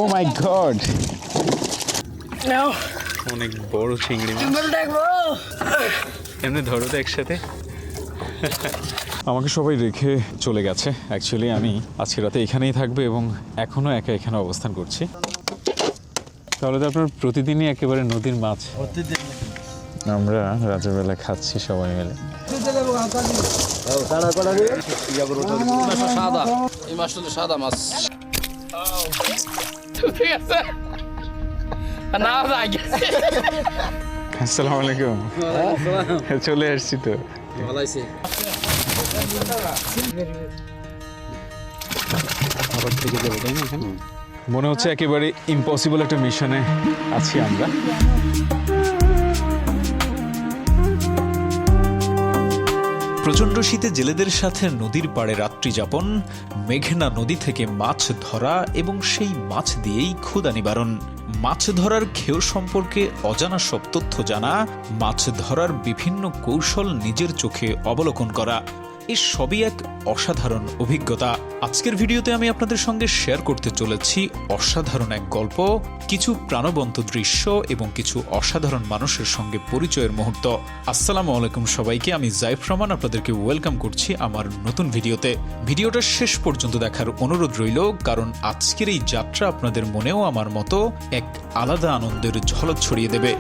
ও মাই god, নাও অনেক বড় চিংড়ি মাছ। এমনি ধরো তো একসাথে। আমাকে সবাই রেখে চলে গেছে। অ্যাকচুয়ালি আমি আজকে রাতে এখানেই থাকবো এবং এখনও একা এখানে অবস্থান করছি। তাহলে তো আপনার প্রতিদিনই একেবারে নদীর মাছ। আমরা রাতের বেলা খাচ্ছি সবাই মিলে। সাদা এই মাছটা তো সাদা মাছ। ঠিক আছে না আসসালামু আলাইকুম। চলে আসছি তো। ভালো আছে। মনে হচ্ছে একেবারে ইম্পসিবল একটা মিশনে আছি আমরা। প্রচণ্ড শীতে জেলেদের সাথে নদীর পাড়ে রাত্রি যাপন, মেঘনা নদী থেকে মাছ ধরা এবং সেই মাছ দিয়েই ক্ষুধা নিবারণ। মাছ ধরার খেয় সম্পর্কে অজানা সব তথ্য জানা, মাছ ধরার বিভিন্ন কৌশল নিজের চোখে অবলোকন করা, এ সবই এক অসাধারণ অভিজ্ঞতা। আজকের ভিডিওতে আমি আপনাদের সঙ্গে শেয়ার করতে চলেছি অসাধারণ এক গল্প, কিছু প্রাণবন্ত দৃশ্য এবং কিছু অসাধারণ মানুষের সঙ্গে পরিচয়ের মুহূর্ত। আসসালামু আলাইকুম সবাইকে, আমি জাইফ রহমান আপনাদেরকে ওয়েলকাম করছি আমার নতুন ভিডিওতে। ভিডিওটা শেষ পর্যন্ত দেখার অনুরোধ রইল, কারণ আজকের এই যাত্রা আপনাদের মনেও আমার মতো এক আলাদা আনন্দের ঝলক ছড়িয়ে দেবে।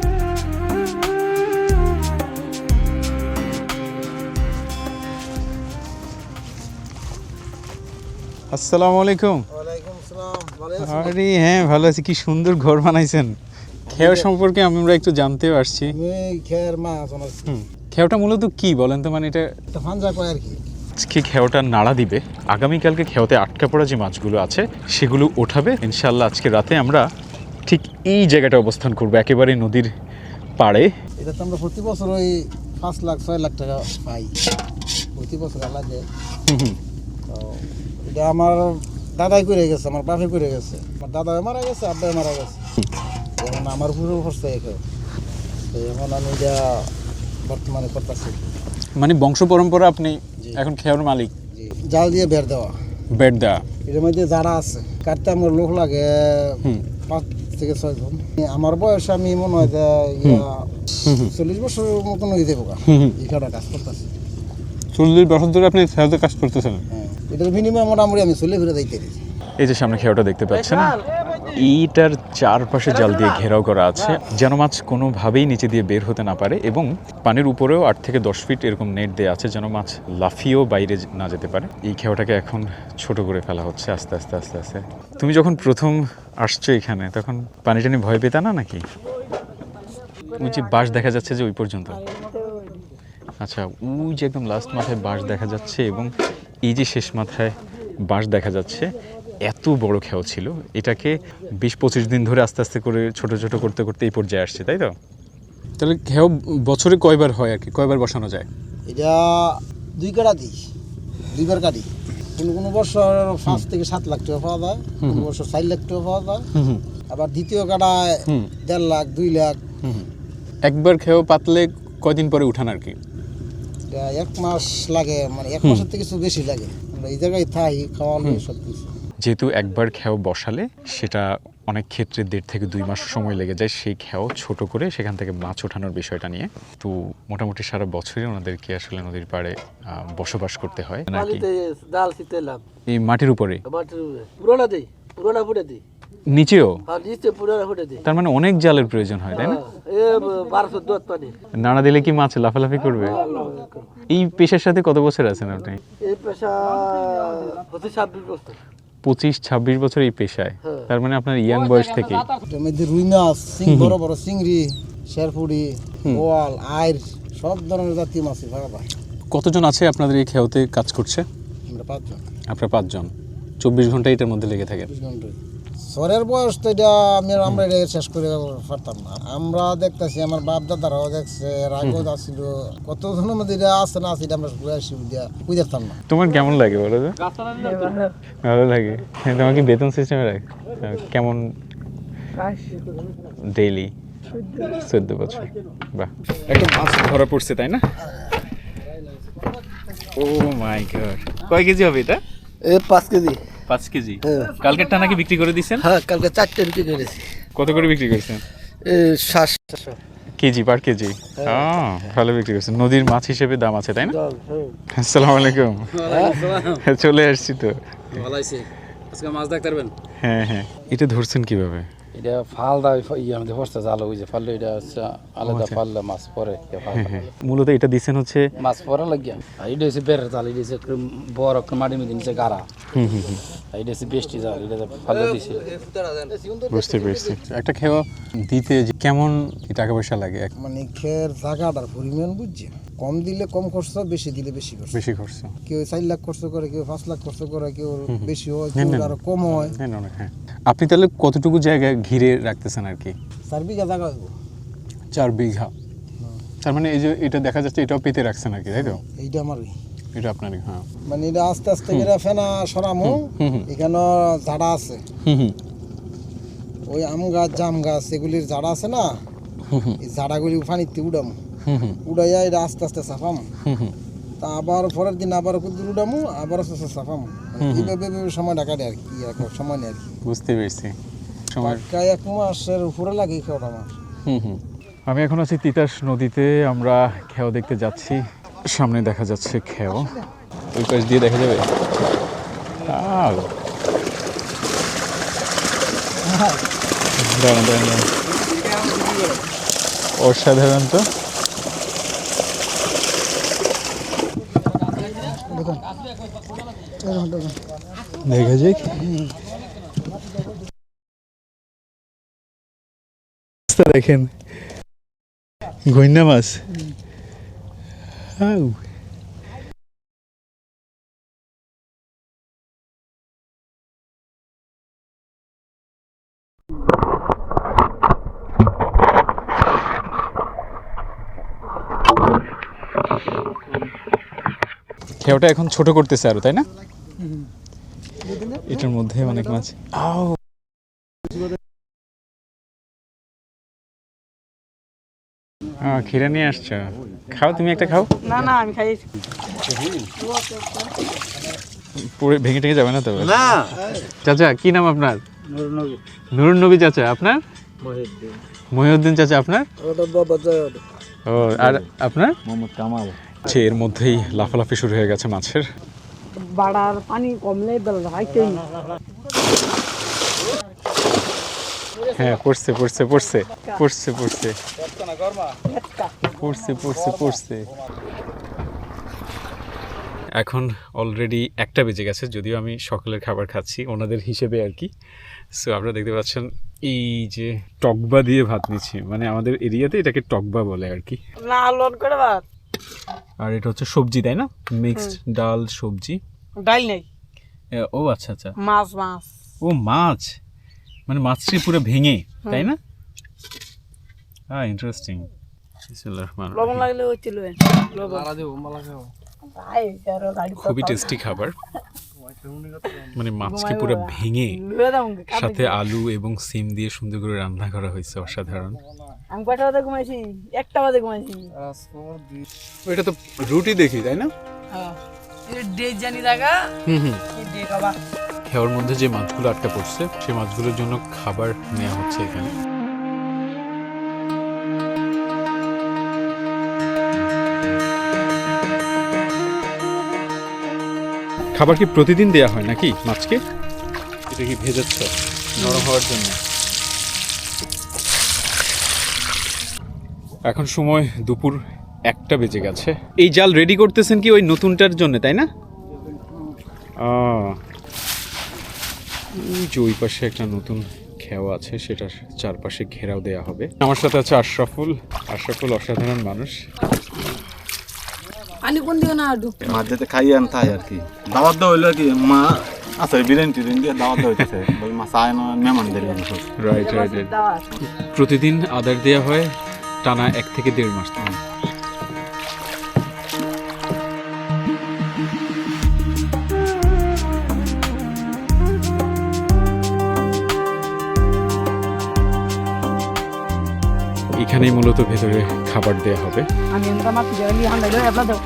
আসসালামু আলাইকুম। আরে হ্যাঁ, ভালো আছি। কি সুন্দর ঘর বানাইছেন। খেয়া সম্পর্কে আমরা একটু জানতেও আসছি। খেয়াটা মূলত কি বলেন তো? মানে এটা আজকে খেয়াটা নাড়া দিবে, আগামীকালকে খেয়াতে আটকা পড়া যে মাছগুলো আছে সেগুলো ওঠাবে ইনশাল্লাহ। আজকে রাতে আমরা ঠিক এই জায়গাটা অবস্থান করবো, একেবারে নদীর পাড়ে। এটা তো আমরা প্রতি বছর ওই 5 লাখ 6 লাখ টাকা পাই প্রতি বছর লাগে। তো এটা আমার দাদাই করে গেছে, আমার বাপে করে গেছে, আমার দাদা মারা গেছে, আব্বাই মারা গেছে, এখন আমার পুরো খরচা এখন। তো এখন আমি এটা বর্তমানে করতেছি। মানে বংশ পরম্পরা আপনি এখন খেয়ার মালিক? জাল দিয়ে বের দেওয়া, বেড দেওয়া। এর মধ্যে যারা আছে কাটতে আমার লোক লাগে 5 থেকে 6 জন। আমার বয়স আমি মনে হয় যে 40 বছর মতন হয়ে যাবো এই খেয়াটা কাজ করতেছি। 40 বছর ধরে আপনি খেয়াতে কাজ করতেছেন? হ্যাঁ, এটার বিনিময়ে মোটামুটি আমি চলে ফিরে যাইতে। এই যে সামনে খেয়াটা দেখতে পাচ্ছেন, এইটার চারপাশে জাল দিয়ে ঘেরাও করা আছে যেন মাছ কোনোভাবেই নিচে দিয়ে বের হতে না পারে, এবং পানির উপরেও 8 থেকে 10 ফিট এরকম নেট দেওয়া আছে যেন মাছ লাফিয়েও বাইরে না যেতে পারে। এই খেয়াটাকে এখন ছোট করে ফেলা হচ্ছে আস্তে আস্তে আস্তে আস্তে। তুমি যখন প্রথম আসছো এখানে তখন পানি টানি ভয় পেতা না নাকি? ওই যে বাঁশ দেখা যাচ্ছে যে ওই পর্যন্ত। আচ্ছা, ওই যে একদম লাস্ট মাথায় বাঁশ দেখা যাচ্ছে এবং এই যে শেষ মাথায় বাঁশ দেখা যাচ্ছে। এত বড় খেয়াও ছিল, এটাকে 20-25 দিন ধরে আস্তে আস্তে করে ছোট ছোট করতে করতে এই পর্যায়ে আসছে, তাই তো? তাহলে খেয়াও বছরে কয়বার হয় আর কি, কয়বার বসানো যায়? এটা 2 কাটা দিই, 2বার কাটি। কোনো বছর 5 থেকে 7 লাখ টাকা পাওয়া যায়, কোনো বছর 4 লাখ টাকা পাওয়া যায়, আবার দ্বিতীয় কাটায় 1.5 লাখ 2 লাখ। একবার খেয়াও পাতলে কয়দিন পরে উঠান আর কি? 1 মাস লাগে, মানে 1 মাসের থেকে কিছু বেশি লাগে। আমরা এই জায়গায় থাই, খাওয়ানো সব কিছু। যেহেতু একবার খেয়াও বসালে সেটা অনেক ক্ষেত্রে 1.5 থেকে 2 মাস সময় লেগে যায় সেই খেয়াও ছোট করে সেখান থেকে মাছ ওঠানোর বিষয়টা নিয়ে। তো মোটামুটি সারা বছরই ওনাদেরকে আসলে নদীর পাড়ে বসবাস করতে হয় নাকি? এই মাটির উপরে নিচেও? তার মানে অনেক জালের প্রয়োজন হয়, তাই না? নাড়া দিলে কি মাছ লাফালাফি করবে? এই পেশার সাথে কত বছর আছেন আপনি? এই পেশা 25-26 বছর এই পেশায়। তার মানে আপনার ইয়াং বয়স থেকে। রুই মাছ, বড় বড় চিংড়ি, শেরপুরি, বোয়াল, আইর, সব ধরনের জাতীয় মাছ ভাড়া পায়। কতজন আছে আপনাদের এই খেয়াতে কাজ করছে? আমরা 5 জন। আপনারা 5 জন 24 ঘন্টা এটার মধ্যে লেগে থাকেন? সরের বয়স তো এটা আমরা এটা শেষ করে পারতাম না। আমরা দেখতেছি, আমার বাপ দাদারাও দেখছে, রাগও আসছিল, কত জনের মধ্যে এটা আছে না আছে, এটা আমরা বুঝতাম না। তোমার কেমন লাগে বলো তো? ভালো লাগে। তোমার কি বেতন সিস্টেমে রাখ কেমন? ডেইলি 14 বছর। বাহ, একটা মাছ ধরা পড়ছে তাই না? ও মাই গড, কয় কেজি হবে এটা? 5 কেজি। 5 কেজি কালকেরটা নাকি বিক্রি করে দিচ্ছেন? হ্যাঁ কালকে 4টে বিক্রি করেছি। কত করে বিক্রি করছেন? 700 কেজি পার কেজি? ভালো বিক্রি করছেন। নদীর মাছ হিসেবে দাম আছে তাই না? আসসালামু আলাইকুম। চলে আসছি তো। ভালো আছে। আজকে মাছ দেখতে পারবেন? হ্যাঁ হ্যাঁ। এটা ধরছেন কিভাবে? এটা ফাল দা আমাদের হস্তে জাল হইছে, ফাললে এটা হচ্ছে আলাদা ফাললে মাছ পরে মূলত এটা দিচ্ছেন হচ্ছে মাছ পরে লাগিয়া। এটা হচ্ছে বেরের জাল, এটা হচ্ছে বড় একটা মাটির মধ্যে নিচে গাড়া। এটা হচ্ছে বেষ্টি জাল, এটা ফাললে দিছে। বুঝতে পেরেছি। একটা খেয়া দিতে যে কেমন টাকা পয়সা লাগে? মানে খের জায়গাটার পরিমাণ বুঝছি, কম দিলে কম খরচ, বেশি দিলে বেশি খরচ। বেশি খরচ। কেউ 4 লাখ খরচ করে, কেউ 5 লাখ খরচ করে, কেউ বেশি হয়, কেউ আরো কম হয়। হ্যাঁ। আপনি তাহলে কতটুকু জায়গা ঘিরে রাখতেছেন আর কি? 4 বিঘা জায়গা হইব। 4 বিঘা। তার মানে এই যে এটা দেখা যাচ্ছে এটাও পেতে রাখছেন আর কি, তাই তো? এইটা আমারই। এটা আপনারই? হ্যাঁ। মানে এটা আস্তে আস্তে করে ফেনা সরামু। এখানে জাড়া আছে, ওই আম গাছ জাম গাছ এগুলির জাড়া আছে না, এই জাড়াগুলি পানিতে উড়ামু। উড়াইয়া এটা আস্তে আস্তে চাপামু। তা আবার পরের দিন আবার কুদুর উড়ামু, আবার চাপামু। এইভাবে সময়টা কাটে আর কি, সময় নেই আর কি। বুঝতে পেরেছি। সময় প্রায় 1 মাসের উপরে লাগে এই খাওয়াটা আমার। আমি এখন আছি তিতাস নদীতে। আমরা খেও দেখতে যাচ্ছি। সামনে দেখা যাচ্ছে খেও, ওই পাশ দিয়ে দেখা যাবে। দাঁড়ান। অসাধারণ তো। দেখা যাক। দেখেন গইন্না মাছ। খেওটা এখন ছোট করতেছে আরো, তাই না? এটার মধ্যে অনেক মাছ। খিরা নিয়ে আসছো, খাও। তুমি একটা খাও। না আমি খাই। পুরো ভেঙে টেঙে যাবে না তবে? না। চাচা কি নাম আপনার? নুরুন নবী চাচা। আপনার? মহিউদ্দিন চাচা। আপনার? ও, আর আপনার? মোহাম্মদ কামাল। এর মধ্যেই লাফালাফি শুরু হয়ে গেছে মাছের। বাড়ার পানি কমলে বেলাইতেই। হ্যাঁ, পড়ছে। এখন অলরেডি 1টা বেজে গেছে, যদিও আমি সকালের খাবার খাচ্ছি ওনাদের হিসেবে আর কি। সো আপনারা দেখতে পাচ্ছেন এই যে টকবা দিয়ে ভাত নিচ্ছি, মানে আমাদের এরিয়াতে এটাকে টকবা বলে আর কি। না লোড করে ভাত। আর এটা হচ্ছে সবজি, তাই না? মিক্সড ডাল সবজি। ডাল নেই। ও আচ্ছা। মাছ। ও মাছ, মানে মাছটি পুরো ভেঙে, তাই না? হ্যাঁ, ইন্টারেস্টিং। লবণ লাগলে হচ্ছিল। খুবই টেস্টি খাবার, মানে মাছকে পুরো ভেঙে সাথে আলু এবং সিম দিয়ে সুন্দর করে রান্না করা হয়েছে। অসাধারণ। আমি 5টা বাজে ঘুমাইছি, 1টা বাজে ঘুমাইছি। এটা তো রুটি দেখি, তাই না? হ্যাঁ, এই ডেজ জানি জায়গা। এই ডে খাবা। খেওয়ার মধ্যে যে মাছগুলো আটকা পড়ছে সেই মাছগুলোর জন্য খাবার নেওয়া হচ্ছে এখানে। খাবার কি প্রতিদিন দেয়া হয় নাকি মাছকে? এটা কি ভেজাচ্ছ নরম হওয়ার জন্য? এখন সময় দুপুর 1টা বেজে গেছে। এই জাল রেডি করতেছেন কি ওই নতুনটার জন্য, তাই না? ওই পাশে একটা নতুন খেয়া আছে, সেটার চারপাশে ঘেরাও দেয়া হবে। আমার সাথে আছে আশরাফুল। অসাধারণ মানুষ। পানি কোন দিকে না আডু মাছ যেতে খাই আন তাই আর কি। দাওয়াত দেওয়া হইলো কি মা আছে বিরিয়ানি টিরিয়ানি দিয়ে দাওয়াত দেওয়া হইতেছে। ওই মাছ আয় না মেহমানদের জন্য। রাইট। প্রতিদিন আদার দেওয়া হয় টানা 1 থেকে 1.5 মাস। এখানেই মূলত ভেতরে খাবার দেওয়া হবে। আমি আমরা মাছ দিয়ে নিয়ে আনলে আপনারা দাও।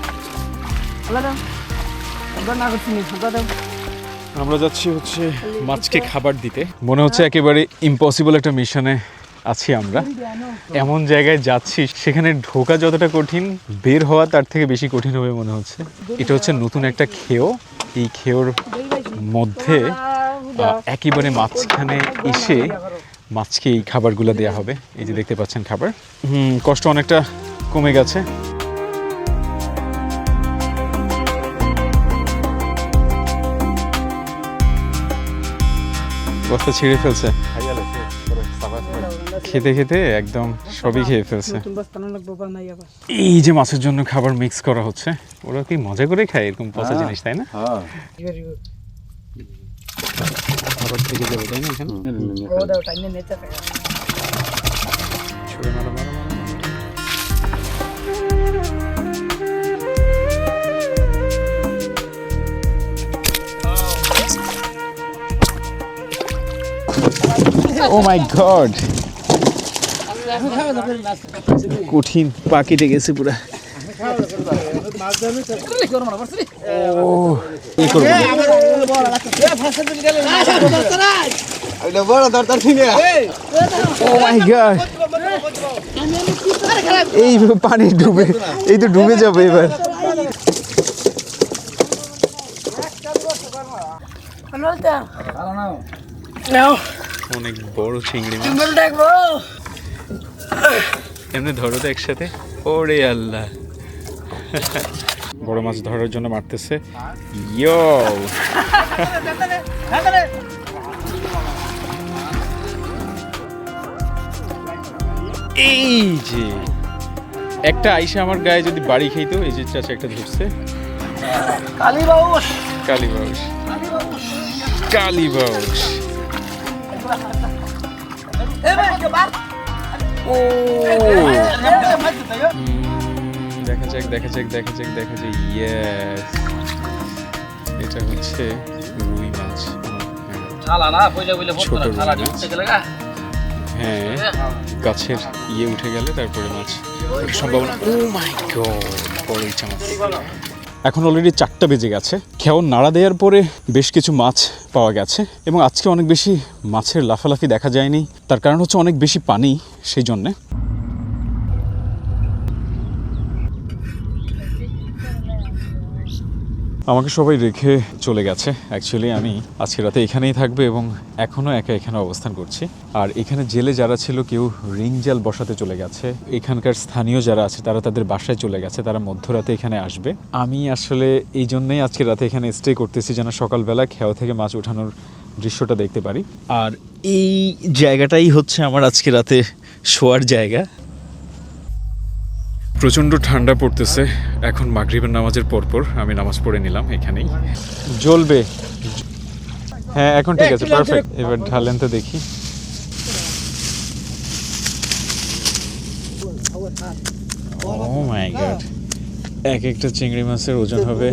আপনারা না করছি নি, আপনারা দাও। আমরা যাচ্ছি হচ্ছে মাছকে খাবার দিতে। মনে হচ্ছে একেবারে ইম্পসিবল একটা মিশনে আছি আমরা। এমন জায়গায় যাচ্ছি সেখানে ঢোকা যতটা কঠিন, বের হওয়া তার থেকে বেশি কঠিন হবে মনে হচ্ছে। এটা হচ্ছে নতুন একটা খেও। এই খেওর মধ্যে একেবারে মাঝখানে এসে মাছকে এই খাবারগুলো দেওয়া হবে। এই যে দেখতে পাচ্ছেন খাবার। কষ্ট অনেকটা কমে গেছে। বস্তা ছিঁড়ে ফেলছে, খেতে খেতে একদম সবই খেয়ে ফেলছে। এই যে মাছের জন্য খাবার মিক্স করা হচ্ছে, ওরা কি মজা করে খায় এরকম পচা জিনিস, তাই না? খাবার থেকে যাবে, তাই না? এখানে ছুঁড়ে মারো, মারো, মারো, মারো। Oh my god! কঠিন, পা কেটে গেছে পুরা। এই পানি ডুবে, এই তো ডুবে যাবে এবার। অনেক বড় চিংড়ি মাছ, এমনি ধরো তো একসাথে। ওরে আল্লাহ, বড় মাছ ধরার জন্য মারতেছে। ইয়ো, এই যে একটা আইসা আমার গায়ে যদি বাড়ি খাইতো। এই যে চাচা একটা ধরছে। কালীবাউস, কালীবাউস, কালীবাউস। দেখা যাক, দেখা যাক, দেখা যাক, দেখা যাক। ইয়েস, এটা হচ্ছে রুই মাছ। ছোট রুই মাছ। হ্যাঁ, গাছের ইয়ে উঠে গেলে তারপরে মাছ সম্ভাবনা। ও মাই গড, বড় ইচ্ছা মাছ। এখন অলরেডি 4টা বেজে গেছে। খেও নাড়া দেওয়ার পরে বেশ কিছু মাছ পাওয়া গেছে এবং আজকে অনেক বেশি মাছের লাফালাফি দেখা যায়নি। তার কারণ হচ্ছে অনেক বেশি পানি, সেই জন্যে। আমাকে সবাই রেখে চলে গেছে। অ্যাকচুয়ালি আমি আজকে রাতে এখানেই থাকবো এবং এখনও একা এখানে অবস্থান করছি। আর এখানে জেলে যারা ছিল কেউ রিং জাল বসাতে চলে গেছে। এখানকার স্থানীয় যারা আছে তারা তাদের বাসায় চলে গেছে, তারা মধ্যরাতে এখানে আসবে। আমি আসলে এই জন্যই আজকে রাতে এখানে স্টে করতেছি, যেন সকালবেলা খেয়া থেকে মাছ ওঠানোর দৃশ্যটা দেখতে পারি। আর এই জায়গাটাই হচ্ছে আমার আজকে রাতে শোয়ার জায়গা। প্রচণ্ড ঠান্ডা পড়তেছে। এখন মাগরিবের নামাজের পরপর আমি নামাজ পড়ে নিলাম এখানেই। জ্বলবে, হ্যাঁ এখন ঠিক আছে, পারফেক্ট। এবার ঢালেন তো দেখি। ও মাই গড, এক একটা চিংড়ি মাছের ওজন হবে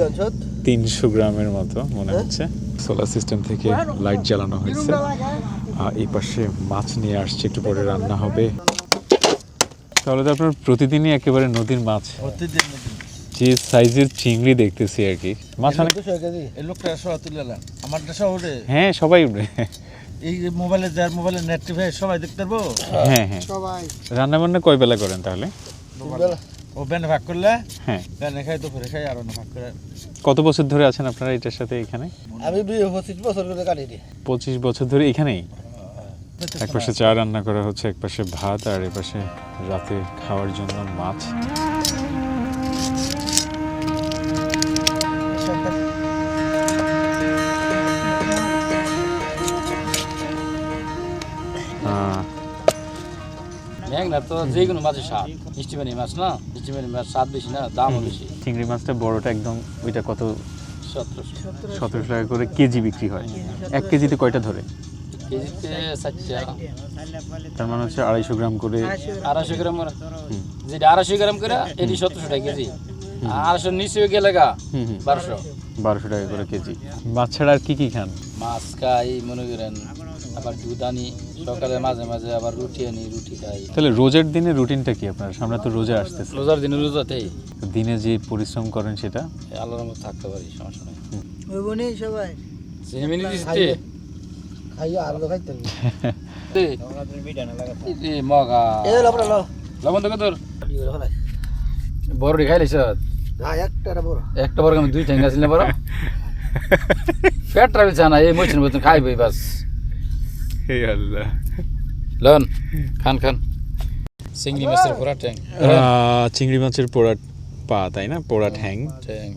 300 গ্রামের মতো মনে হচ্ছে। সোলার সিস্টেম থেকে লাইট জ্বালানো হয়েছে। এই পাশে মাছ নিয়ে আসছে, একটু পরে রান্না হবে। তাহলে তো আপনার প্রতিদিনই একেবারে নদীর মাছ, যে সাইজের চিংড়ি দেখতেছি আর কি। মাছ অনেক। এই লোকটা সহ তুলে আমারটা সহ উঠে। হ্যাঁ, সবাই উঠবে। এই মোবাইলে যার মোবাইলে নেট টিভি সবাই দেখতে পারবো। হ্যাঁ হ্যাঁ, রান্না বান্না কয় বেলা করেন তাহলে? ও ব্যান ভাগ করলে, হ্যাঁ ব্যান খাই তো করে খাই আর না ভাগ করে। কত বছর ধরে আছেন আপনারা এটার সাথে এখানে? আমি 25 বছর ধরে কাটি দিই। 25 বছর ধরে এখানেই। এক পাশে চা রান্না করা হচ্ছে, এক পাশে ভাত, আর এ পাশে রাতে খাওয়ার জন্য মাছ। মেঘনা তো যে কোনো মাছের স্বাদ। মিষ্টি পানি মাছ না, মিষ্টি পানি মাছ স্বাদ বেশি না, দামও বেশি। চিংড়ি মাছটা বড়টা একদম, ওইটা কত? 1700 টাকা করে কেজি বিক্রি হয়। 1 কেজিতে কয়টা ধরে? কেজিতে 4টা। তার মানে হচ্ছে 250 গ্রাম করে। 250 গ্রাম করে, যেটা 250 গ্রাম করে এটি 1700 টাকা কেজি। 250 নিচে গেলে গা 1200 টাকা করে কেজি। মাছ ছাড়া আর কি কি খান? মাছ খাই মনে করেন, আবার দুধ আনি সকালে, মাঝে মাঝে আবার রুটি আনি, রুটি খাই। তাহলে রোজার দিনে রুটিনটা কি আপনার? সামনে তো রোজা আসতেছে। রোজার দিনে রোজাতেই দিনে যে পরিশ্রম করেন সেটা আল্লাহর মতো থাকতে পারি, সমস্যা নেই। সবাই সেমিনি দিতে খাইয়া আলো খাইতে এ মগা এ লাবরা লো লবণ তো তোর বড় খাইলিস না একটা বড় একটা বড় আমি দুই ঠ্যাঙ্গা ছিল বড় পেট ট্রাভেল জানা এই মইছেন বলতে খাইবই বাস হে আল্লাহ লন খান খান চিংড়ি মাছের পুরা ট্যাং চিংড়ি মাছের পোড়া পা তাই না পোড়া ঠ্যাং ট্যাং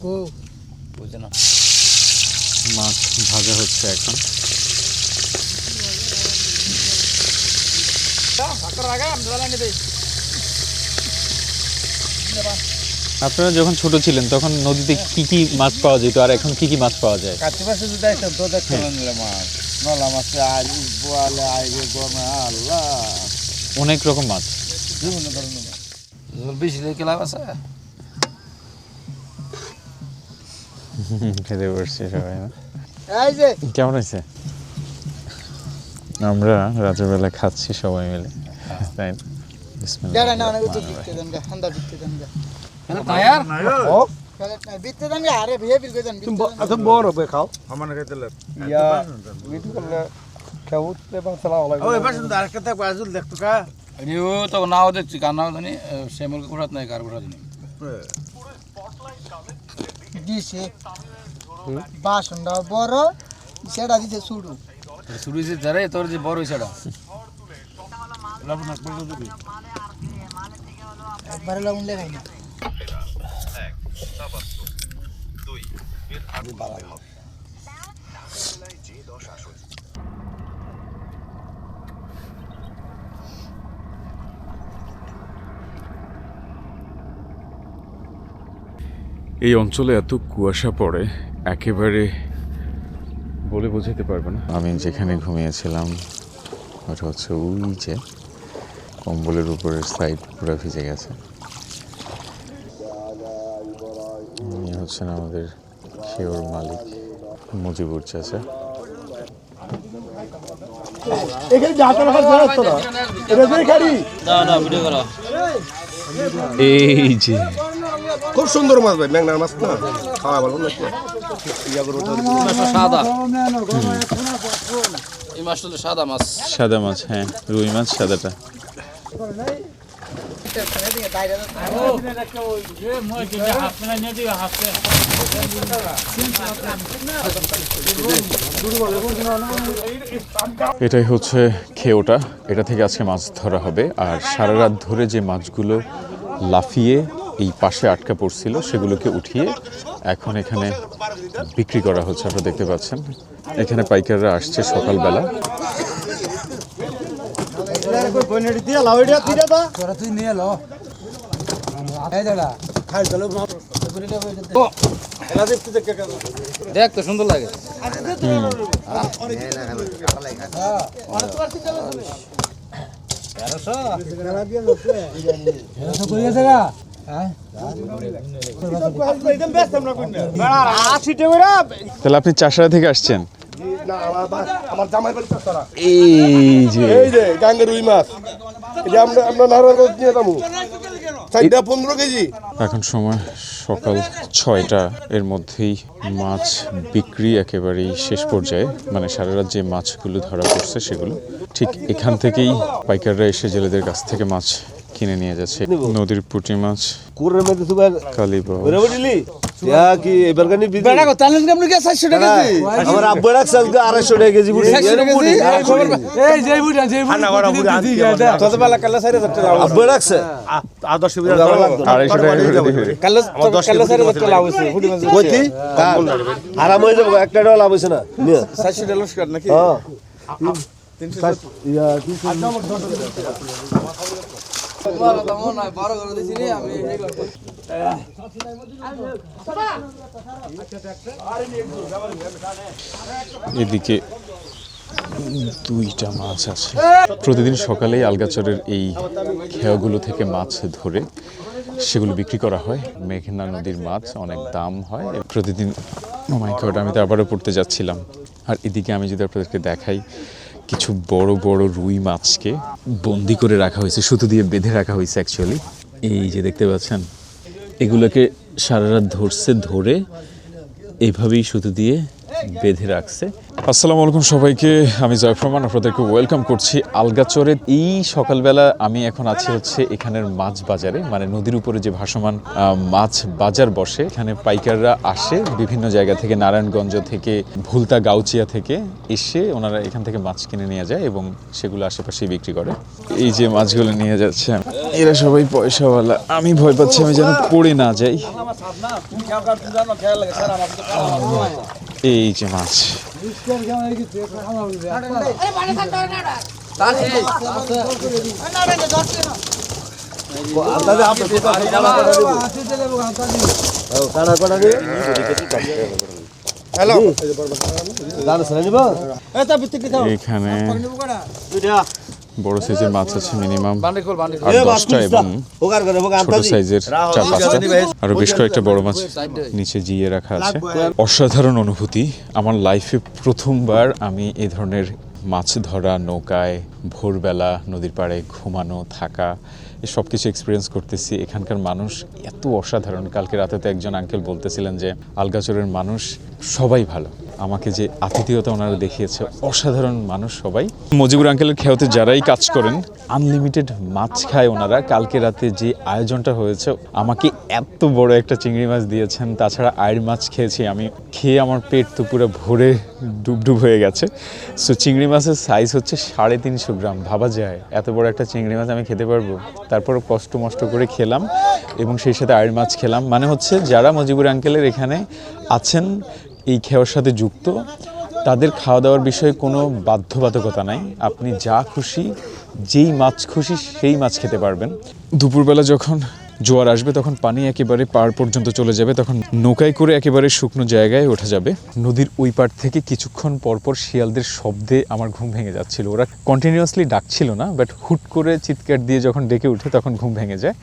কো বুঝে না মাছ ভাজা হচ্ছে এখন আপনারা যখন ছোট ছিলেন তখন নদীতে কি কি মাছ পাওয়া যেত আর এখন কি কি মাছ পাওয়া যায় কাছে পাশে যদি আইতাম তো দেখতে নিলে মাছ নলা মাছে আজ বোয়ালে আইবে গমে আল্লাহ অনেক রকম মাছ বিভিন্ন ধরনের মাছ জল বেশি লেগে লাভ আছে খেতে বসছি সবাই না এই যে কেমন হয়েছে আমরা রাতেরবেলা খাচ্ছি সবাই মিলে তাই না? বিসমিল্লাহ। যারা না অনেক বিকতে দেন গা হান্দা বিকতে দেন গা তায়ার ও বিকতে দেন গা আরে বিয়ে বিকতে দেন আচ্ছা বড় হবে খাও আমার খাইতে লাগ ইয়া মিঠু করলে খাউতে পাছলা হলো ওই পাশে তো আরেকটা বাজুল দেখতো কা রিও তো নাও দেখছি কার নাও জানি শ্যামল কুড়াত নাই কার কুড়াত জানি দিছে বাসনটা বড় সেটা দিছে সুড়ু শুরু হয়েছে যারে তোর যে বড় হয়েছে লবণ একবার দিবি একবারে লবণ লেখাই না এই অঞ্চলে এত কুয়াশা পড়ে একেবারে বলে বোঝাতে পারবো না। আমি যেখানে ঘুমিয়েছিলাম ওটা হচ্ছে ওই যে কম্বলের উপরের সাইড পুরো ভিজে গেছে। উনি হচ্ছেন আমাদের খেওর মালিক মুজিবুর চাচা। এই যে খুব সুন্দর মাছ ভাই ম্যাংনার মাছ না খাওয়া ভালো না সাদা এই মাছটা তো সাদা মাছ সাদা মাছ, হ্যাঁ রুই মাছ সাদাটা। এটাই হচ্ছে খেওটা, এটা থেকে আজকে মাছ ধরা হবে। আর সারা রাত ধরে যে মাছগুলো লাফিয়ে এই পাশে আটকা পড়ছিল সেগুলোকে উঠিয়ে এখন এখানে বিক্রি করা হচ্ছে। আপনারা দেখতে পাচ্ছেন এখানে পাইকাররা আসছে সকালবেলা। তুই নিয়ে এলো এই দাদা খাই চলো দেখ তো সুন্দর লাগে তাহলে আপনি চাষড়া থেকে আসছেন? আমার জামাই বাড়ি তারা এই যে এই যে গাঙ্গের রুই মাছ এটা আমরা নারায়ণগঞ্জ নিয়ে যাবো 15 কেজি। এখন সময় সকাল 6টা, এর মধ্যেই মাছ বিক্রি একেবারেই শেষ পর্যায়ে। মানে সারা রাত যে মাছগুলো ধরা পড়ছে সেগুলো ঠিক এখান থেকেই পাইকাররা এসে জেলেদের কাছ থেকে মাছ কিনে নিয়ে যাচ্ছে। নদীর পুঁটি মাছ, কুরের মধ্যে সুবার কালীবাউস, ওরে বলিলি ইয়া কি এবার কানি বিধি বেটা কো তালেন কেমন কি 400 টাকা কেজি আমার আব্বু রাখছে 250 টাকা কেজি বুড়ি 400 টাকা কেজি এই যে বুড়ি খানা করা বুড়ি আনতি কত বেলা কাল্লা 4000 টাকা আব্বু রাখছে 10 টাকা লাগতো 250 টাকা কাল্লা 4000 টাকা লাভ হইছে বুড়ি মাছ কইতি আরাম হয়ে যাবে একটা টাকা লাভ হইছে না 400 টাকা লস কর নাকি হ্যাঁ 300 ইয়া বড় করে দিছি রে আমি এদিকে 2টা মাছ আছে। প্রতিদিন সকালেই আলগাচরের এই খেয়াগুলো থেকে মাছ ধরে সেগুলো বিক্রি করা হয়। মেঘনা নদীর মাছ অনেক দাম হয় প্রতিদিন। ও মাই গড, আমি তো আবারও পড়তে যাচ্ছিলাম। আর এদিকে আমি যদি আপনাদেরকে দেখাই, কিছু বড় বড় রুই মাছকে বন্দি করে রাখা হয়েছে, সুতো দিয়ে বেঁধে রাখা হয়েছে অ্যাকচুয়ালি। এই যে দেখতে পাচ্ছেন, এগুলোকে সারা রাত ধরছে, ধরে এইভাবেই সুতো দিয়ে বেঁধে রাখছে। আসসালামু আলাইকুম সবাইকে, আমি জয়ফর রহমান, আপনাদেরকে ওয়েলকাম করছি আলগাচরে। এই সকালবেলা আমি এখন আছি হচ্ছে এখানের মাছ বাজারে, মানে নদীর উপরে যে ভাসমান মাছ বাজার বসে। এখানে পাইকাররা আসে বিভিন্ন জায়গা থেকে, নারায়ণগঞ্জ থেকে, ভুলতা, গাউচিয়া থেকে এসে ওনারা এখান থেকে মাছ কিনে নিয়ে যায় এবং সেগুলো আশেপাশে বিক্রি করে। এই যে মাছগুলো নিয়ে যাচ্ছে, এরা সবাই পয়সাওয়ালা। আমি ভয় পাচ্ছি আমি যেন পড়ে না যাই। এই যে মাছ, হ্যালো এখানে বড় সাইজের মাছ আছে মিনিমাম বান্ডিখোল 8-10টা এবং ছোট সাইজের 4-5টা, আরো বেশ কয়েকটা বড় মাছ নিচে জিয়ে রাখা আছে। অসাধারণ অনুভূতি। আমার লাইফে প্রথমবার আমি এই ধরনের মাছ ধরা, নৌকায় ভোরবেলা নদীর পাড়ে ঘুমানো, থাকা, এই সব কিছু এক্সপিরিয়েন্স করতেছি। এখানকার মানুষ এত অসাধারণ। কালকে রাতে তো একজন আঙ্কেল বলতেছিলেন যে আলগাচরের মানুষ সবাই ভালো। আমাকে যে আতিথেয়তা ওনারা দেখিয়েছে, অসাধারণ মানুষ সবাই। মজিবুর আঙ্কেলের খেয়াতে যারাই কাজ করেন আনলিমিটেড মাছ খায় ওনারা। কালকে রাতে যে আয়োজনটা হয়েছে, আমাকে এত বড় একটা চিংড়ি মাছ দিয়েছেন, তাছাড়া আইড় মাছ খেয়েছি আমি। খেয়ে আমার পেট তো পুরো ভরে ডুবডুব হয়ে গেছে। সো চিংড়ি মাছের সাইজ হচ্ছে 350 গ্রাম। ভাবা যায় এত বড় একটা চিংড়ি মাছ আমি খেতে পারবো? তারপর কষ্ট মষ্ট করে খেলাম এবং সেই সাথে আইড় মাছ খেলাম। মানে হচ্ছে যারা মজিবুর আঙ্কেলের এখানে আছেন, এই খেয়ার সাথে যুক্ত, তাদের খাওয়া দাওয়ার বিষয়ে কোনো বাধ্যবাধকতা নাই। আপনি যা খুশি, যেই মাছ খুশি সেই মাছ খেতে পারবেন। দুপুরবেলা যখন জোয়ার আসবে তখন পানি একেবারে পাড় পর্যন্ত চলে যাবে, তখন নৌকায় করে একেবারে শুকনো জায়গায় ওঠা যাবে। নদীর ওই পাড় থেকে কিছুক্ষণ পরপর শিয়ালদের শব্দে আমার ঘুম ভেঙে যাচ্ছিল। ওরা কন্টিনিউয়াসলি ডাকছিল না, বাট হুট করে চিৎকার দিয়ে যখন ডেকে উঠে তখন ঘুম ভেঙে যায়।